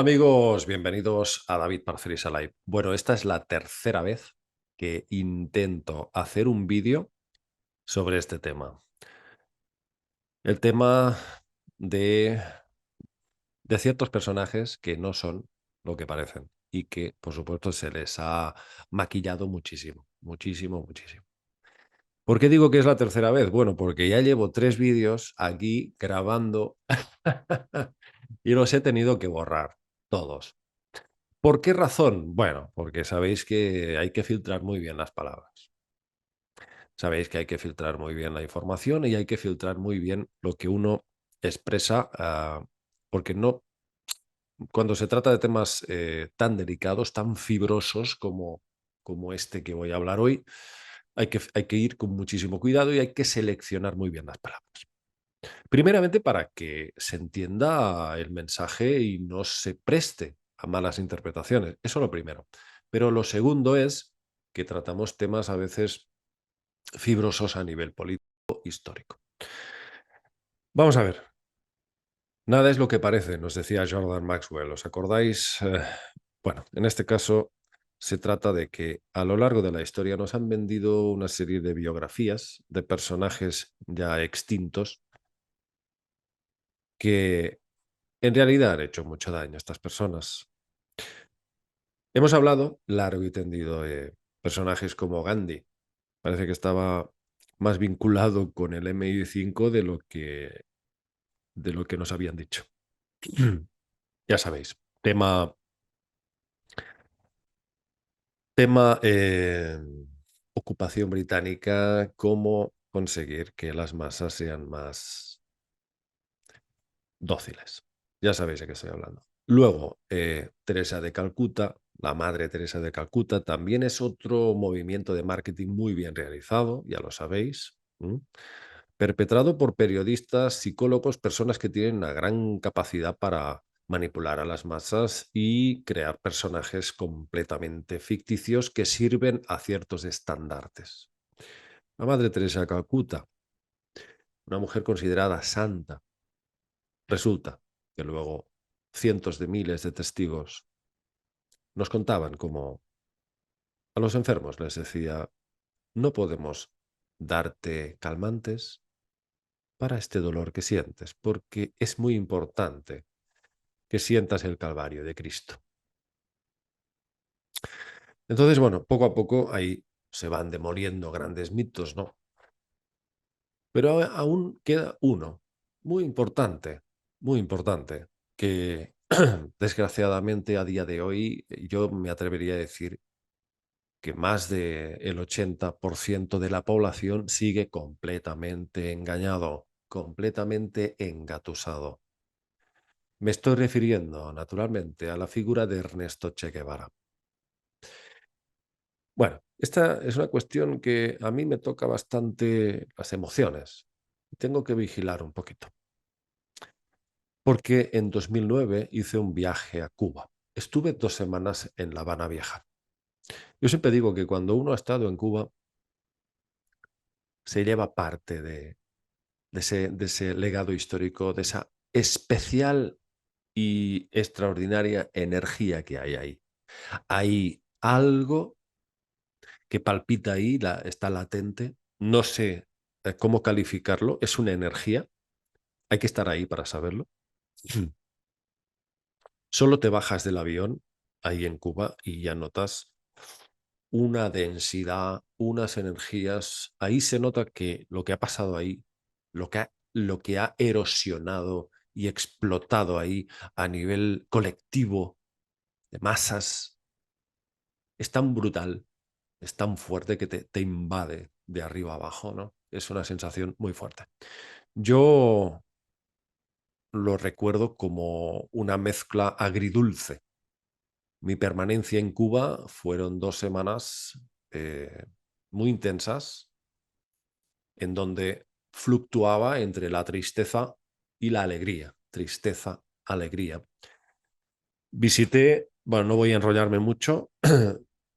Hola amigos, bienvenidos a David Parceris Live. Bueno, esta es la tercera vez que intento hacer un vídeo sobre este tema. El tema de, de ciertos personajes que no son lo que parecen y que, por supuesto, se les ha maquillado muchísimo, muchísimo, muchísimo. ¿Por qué digo que es la tercera vez? Bueno, porque ya llevo 3 vídeos aquí grabando y los he tenido que borrar, todos. ¿Por qué razón? Bueno, porque sabéis que hay que filtrar muy bien las palabras. Sabéis que hay que filtrar muy bien la información y hay que filtrar muy bien lo que uno expresa, porque no, cuando se trata de temas tan delicados, tan fibrosos como este que voy a hablar hoy, hay que ir con muchísimo cuidado y hay que seleccionar muy bien las palabras. Primeramente para que se entienda el mensaje y no se preste a malas interpretaciones. Eso lo primero. Pero lo segundo es que tratamos temas a veces fibrosos a nivel político histórico. Vamos a ver. Nada es lo que parece, nos decía Jordan Maxwell. ¿Os acordáis? Bueno, en este caso se trata de que a lo largo de la historia nos han vendido una serie de biografías de personajes ya extintos que en realidad han hecho mucho daño a estas personas. Hemos hablado largo y tendido de personajes como Gandhi. Parece que estaba más vinculado con el MI5 de lo que nos habían dicho. Ya sabéis, tema ocupación británica, cómo conseguir que las masas sean más dóciles. Ya sabéis de qué estoy hablando. Luego, Teresa de Calcuta, la Madre Teresa de Calcuta, también es otro movimiento de marketing muy bien realizado, ya lo sabéis, perpetrado por periodistas, psicólogos, personas que tienen una gran capacidad para manipular a las masas y crear personajes completamente ficticios que sirven a ciertos estandartes. La Madre Teresa de Calcuta, una mujer considerada santa. Resulta que luego cientos de miles de testigos nos contaban cómo a los enfermos les decía, no podemos darte calmantes para este dolor que sientes, porque es muy importante que sientas el calvario de Cristo. Entonces, bueno, poco a poco ahí se van demoliendo grandes mitos, ¿no? Pero aún queda uno muy importante, que desgraciadamente a día de hoy yo me atrevería a decir que más del 80% de la población sigue completamente engañado, completamente engatusado. Me estoy refiriendo, naturalmente, a la figura de Ernesto Che Guevara. Bueno, esta es una cuestión que a mí me toca bastante las emociones. Tengo que vigilar un poquito. Porque en 2009 hice un viaje a Cuba. Estuve 2 semanas en La Habana Vieja. Yo siempre digo que cuando uno ha estado en Cuba, se lleva parte de ese legado histórico, de esa especial y extraordinaria energía que hay ahí. Hay algo que palpita ahí, está latente, no sé cómo calificarlo, es una energía, hay que estar ahí para saberlo. Solo te bajas del avión ahí en Cuba y ya notas una densidad, unas energías. Ahí se nota que lo que ha pasado ahí, lo que ha erosionado y explotado ahí a nivel colectivo de masas, es tan brutal, es tan fuerte que te invade de arriba abajo, ¿no? Es una sensación muy fuerte. Yo lo recuerdo como una mezcla agridulce. Mi permanencia en Cuba fueron 2 semanas muy intensas, en donde fluctuaba entre la tristeza y la alegría. Tristeza, alegría. Visité, bueno, no voy a enrollarme mucho,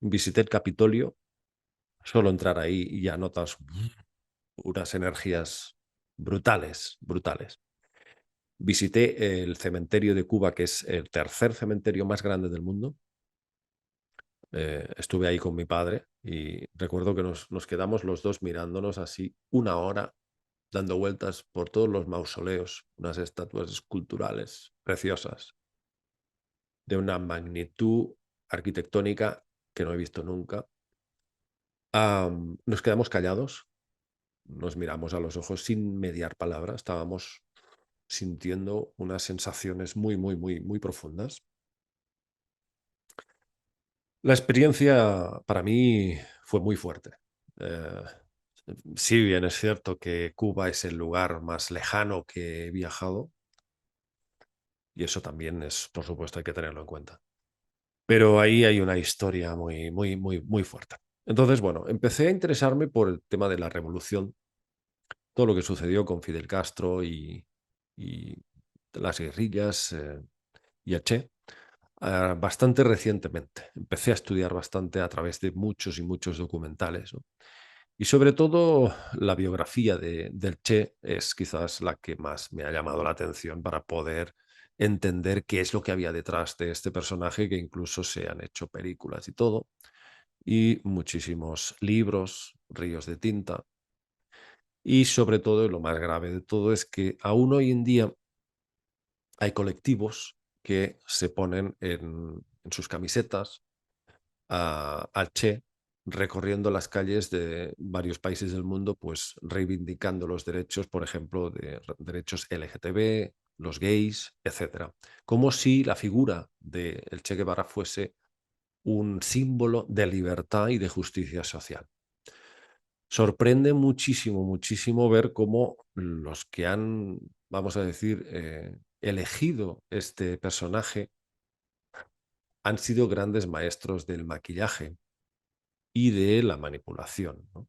visité el Capitolio, solo entrar ahí y ya notas unas energías brutales, brutales. Visité el cementerio de Cuba, que es el tercer cementerio más grande del mundo. Estuve ahí con mi padre y recuerdo que nos quedamos los dos mirándonos así una hora, dando vueltas por todos los mausoleos, unas estatuas esculturales preciosas, de una magnitud arquitectónica que no he visto nunca. Nos quedamos callados, nos miramos a los ojos sin mediar palabra, estábamos sintiendo unas sensaciones muy, muy, muy, muy profundas. La experiencia para mí fue muy fuerte. Eh, si bien es cierto que Cuba es el lugar más lejano que he viajado, y eso también es, por supuesto, hay que tenerlo en cuenta. Pero ahí hay una historia muy, muy, muy, muy fuerte. Entonces, bueno, empecé a interesarme por el tema de la revolución, todo lo que sucedió con Fidel Castro y las guerrillas y el Che, bastante recientemente. Empecé a estudiar bastante a través de muchos y muchos documentales, ¿no? Y sobre todo la biografía del Che es quizás la que más me ha llamado la atención para poder entender qué es lo que había detrás de este personaje, que incluso se han hecho películas y todo, y muchísimos libros, ríos de tinta. Y sobre todo, y lo más grave de todo, es que aún hoy en día hay colectivos que se ponen en sus camisetas al Che recorriendo las calles de varios países del mundo, pues reivindicando los derechos, por ejemplo, de derechos LGTB, los gays, etcétera. Como si la figura del Che Guevara fuese un símbolo de libertad y de justicia social. Sorprende muchísimo, muchísimo ver cómo los que han, vamos a decir, elegido este personaje han sido grandes maestros del maquillaje y de la manipulación, ¿no?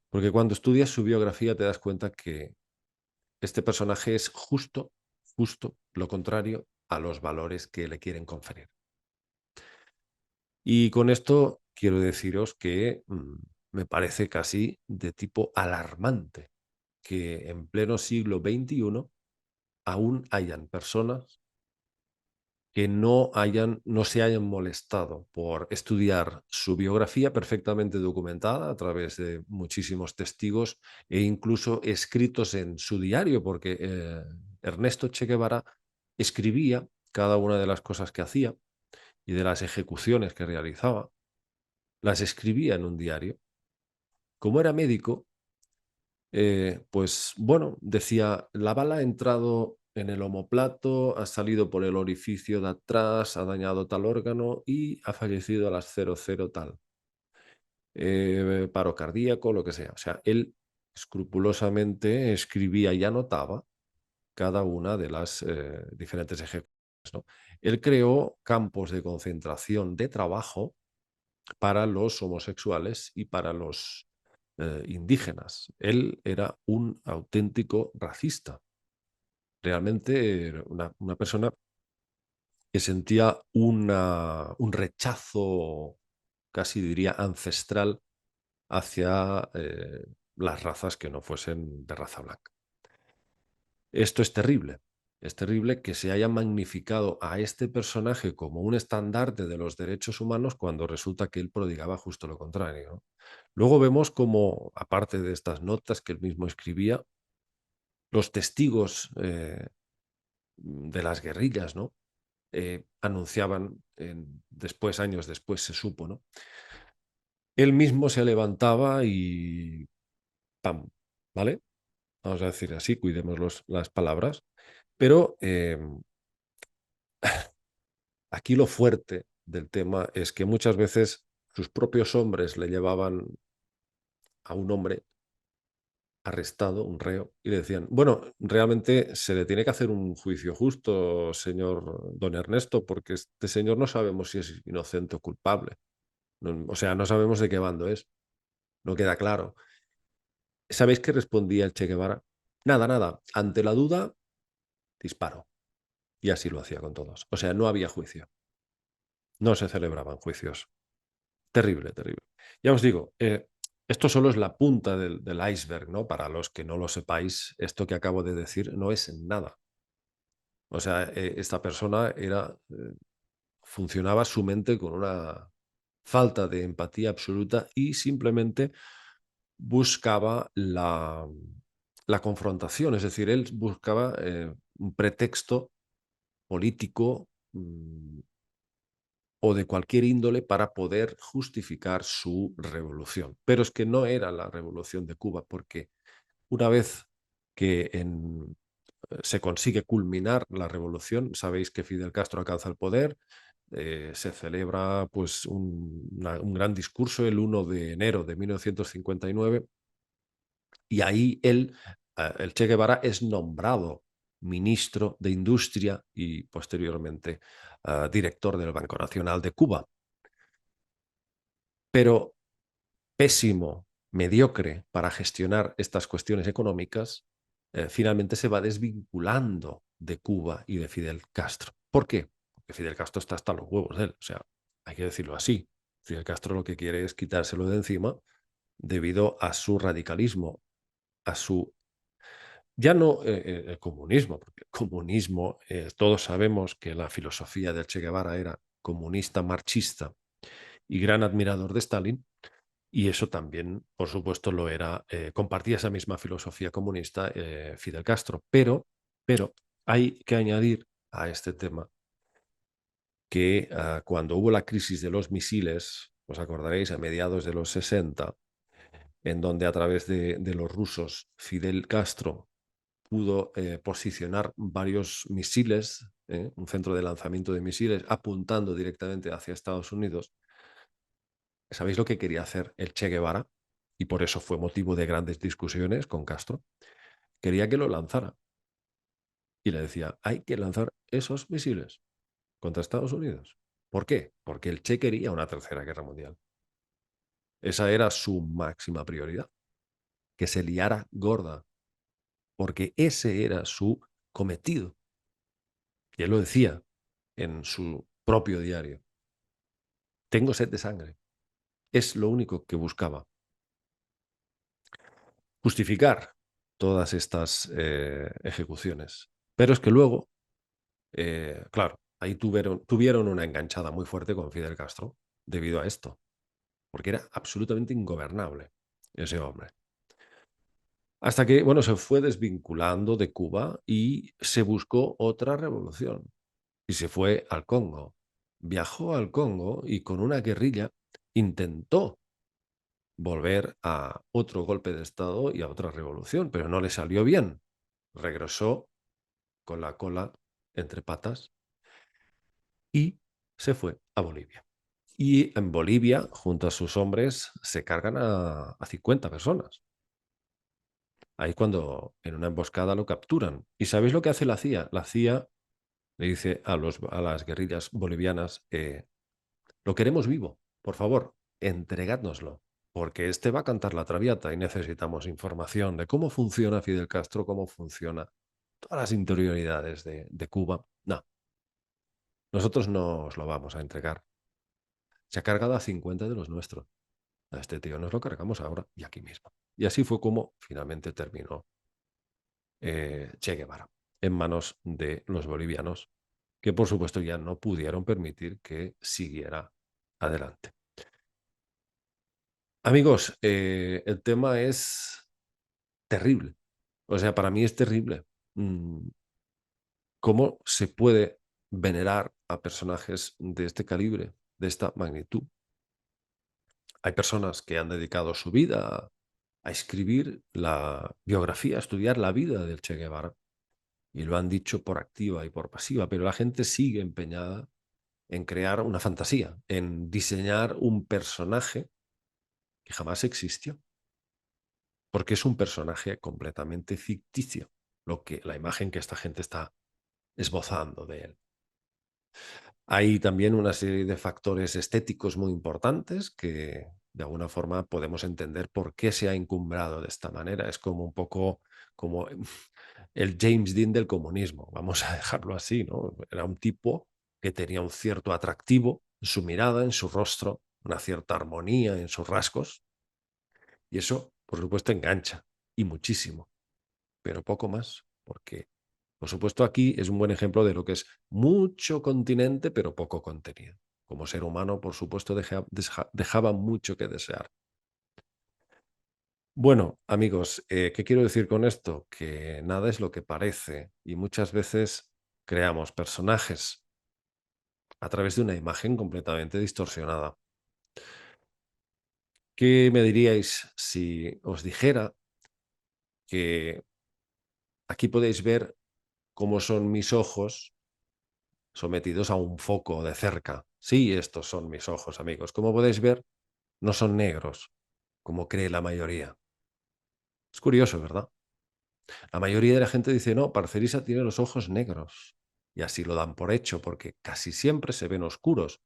Porque cuando estudias su biografía te das cuenta que este personaje es justo lo contrario a los valores que le quieren conferir. Y con esto quiero deciros que me parece casi de tipo alarmante que en pleno siglo XXI aún hayan personas que no se hayan molestado por estudiar su biografía perfectamente documentada a través de muchísimos testigos e incluso escritos en su diario, porque Ernesto Che Guevara escribía cada una de las cosas que hacía y de las ejecuciones que realizaba, las escribía en un diario. Como era médico, pues bueno, decía, la bala ha entrado en el omóplato, ha salido por el orificio de atrás, ha dañado tal órgano y ha fallecido a las 00 tal. Paro cardíaco, lo que sea. O sea, él escrupulosamente escribía y anotaba cada una de las diferentes ejecuciones, ¿no? Él creó campos de concentración de trabajo para los homosexuales y para los indígenas. Él era un auténtico racista. Realmente era una persona que sentía un rechazo, casi diría ancestral, hacia las razas que no fuesen de raza blanca. Esto es terrible que se haya magnificado a este personaje como un estandarte de los derechos humanos cuando resulta que él prodigaba justo lo contrario, ¿no? Luego vemos como, aparte de estas notas que él mismo escribía, los testigos de las guerrillas, ¿no? Anunciaban, después, años después se supo, ¿no? Él mismo se levantaba y ¡pam! ¿Vale? Vamos a decir así, cuidemos las palabras. Pero aquí lo fuerte del tema es que muchas veces sus propios hombres le llevaban a un hombre arrestado, un reo, y le decían, bueno, realmente se le tiene que hacer un juicio justo, señor don Ernesto, porque este señor no sabemos si es inocente o culpable. O sea, no sabemos de qué bando es, no queda claro. ¿Sabéis qué respondía el Che Guevara? Nada, nada, ante la duda, disparo. Y así lo hacía con todos. O sea, no había juicio, no se celebraban juicios. Terrible, terrible. Ya os digo, esto solo es la punta del iceberg, ¿no? Para los que no lo sepáis, esto que acabo de decir no es nada. O sea, esta persona funcionaba su mente con una falta de empatía absoluta y simplemente buscaba la confrontación. Es decir, él buscaba un pretexto político, o de cualquier índole para poder justificar su revolución. Pero es que no era la revolución de Cuba, porque una vez que se consigue culminar la revolución, sabéis que Fidel Castro alcanza el poder, se celebra pues un gran discurso el 1 de enero de 1959 y ahí el Che Guevara es nombrado ministro de Industria y posteriormente director del Banco Nacional de Cuba. Pero pésimo, mediocre para gestionar estas cuestiones económicas, finalmente se va desvinculando de Cuba y de Fidel Castro. ¿Por qué? Porque Fidel Castro está hasta los huevos de él. O sea, hay que decirlo así. Fidel Castro lo que quiere es quitárselo de encima debido a su radicalismo, a su... Ya no el comunismo, porque el comunismo, todos sabemos que la filosofía del Che Guevara era comunista, marxista y gran admirador de Stalin, y eso también, por supuesto, lo era, compartía esa misma filosofía comunista Fidel Castro. Pero hay que añadir a este tema que cuando hubo la crisis de los misiles, os acordaréis, a mediados de los 60, en donde a través de los rusos Fidel Castro pudo posicionar varios misiles, un centro de lanzamiento de misiles, apuntando directamente hacia Estados Unidos. ¿Sabéis lo que quería hacer el Che Guevara? Y por eso fue motivo de grandes discusiones con Castro. Quería que lo lanzara. Y le decía, hay que lanzar esos misiles contra Estados Unidos. ¿Por qué? Porque el Che quería una tercera guerra mundial. Esa era su máxima prioridad, que se liara gorda, porque ese era su cometido. Y él lo decía en su propio diario. Tengo sed de sangre. Es lo único que buscaba. Justificar todas estas ejecuciones. Pero es que luego, claro, ahí tuvieron una enganchada muy fuerte con Fidel Castro debido a esto, porque era absolutamente ingobernable ese hombre. Hasta que, bueno, se fue desvinculando de Cuba y se buscó otra revolución. Y se fue al Congo. Viajó al Congo y con una guerrilla intentó volver a otro golpe de Estado y a otra revolución, pero no le salió bien. Regresó con la cola entre patas y se fue a Bolivia. Y en Bolivia, junto a sus hombres, se cargan a 50 personas. Ahí cuando en una emboscada lo capturan. ¿Y sabéis lo que hace la CIA? La CIA le dice a las guerrillas bolivianas, lo queremos vivo, por favor, entregádnoslo, porque este va a cantar la traviata y necesitamos información de cómo funciona Fidel Castro, cómo funciona todas las interioridades de Cuba. No, nosotros no os lo vamos a entregar. Se ha cargado a 50 de los nuestros. A este tío nos lo cargamos ahora y aquí mismo. Y así fue como finalmente terminó Che Guevara en manos de los bolivianos, que por supuesto ya no pudieron permitir que siguiera adelante. Amigos, el tema es terrible. O sea, para mí es terrible. Mm, ¿Cómo se puede venerar a personajes de este calibre, de esta magnitud? Hay personas que han dedicado su vida a escribir la biografía, a estudiar la vida del Che Guevara, y lo han dicho por activa y por pasiva, pero la gente sigue empeñada en crear una fantasía, en diseñar un personaje que jamás existió, porque es un personaje completamente ficticio, la imagen que esta gente está esbozando de él. Hay también una serie de factores estéticos muy importantes que de alguna forma podemos entender por qué se ha encumbrado de esta manera. Es como un poco como el James Dean del comunismo, vamos a dejarlo así, ¿no? Era un tipo que tenía un cierto atractivo en su mirada, en su rostro, una cierta armonía en sus rasgos, y eso, por supuesto, engancha, y muchísimo, pero poco más, porque Por supuesto, aquí es un buen ejemplo de lo que es mucho continente, pero poco contenido. Como ser humano, por supuesto, dejaba mucho que desear. Bueno, amigos, ¿qué quiero decir con esto? Que nada es lo que parece y muchas veces creamos personajes a través de una imagen completamente distorsionada. ¿Qué me diríais si os dijera que aquí podéis ver cómo son mis ojos sometidos a un foco de cerca? Sí, estos son mis ojos, amigos. Como podéis ver, no son negros, como cree la mayoría. Es curioso, ¿verdad? La mayoría de la gente dice, no, Parcerisa tiene los ojos negros. Y así lo dan por hecho, porque casi siempre se ven oscuros,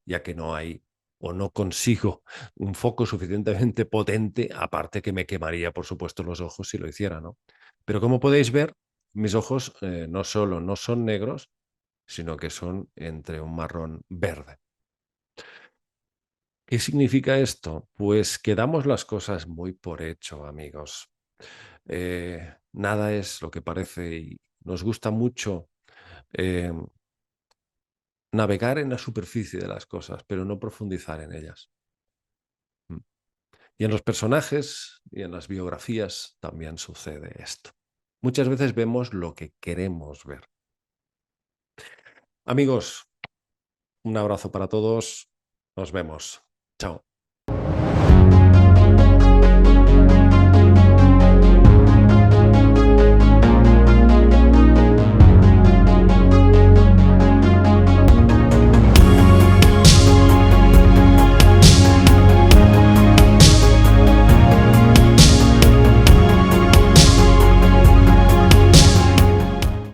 ya que no hay o no consigo un foco suficientemente potente, aparte que me quemaría, por supuesto, los ojos si lo hiciera, ¿no? Pero como podéis ver, mis ojos no solo no son negros, sino que son entre un marrón verde. ¿Qué significa esto? Pues que damos las cosas muy por hecho, amigos. Nada es lo que parece y nos gusta mucho eh, navegar en la superficie de las cosas, pero no profundizar en ellas. Mm. Y en los personajes y en las biografías también sucede esto. Muchas veces vemos lo que queremos ver. Amigos, un abrazo para todos. Nos vemos. Chao.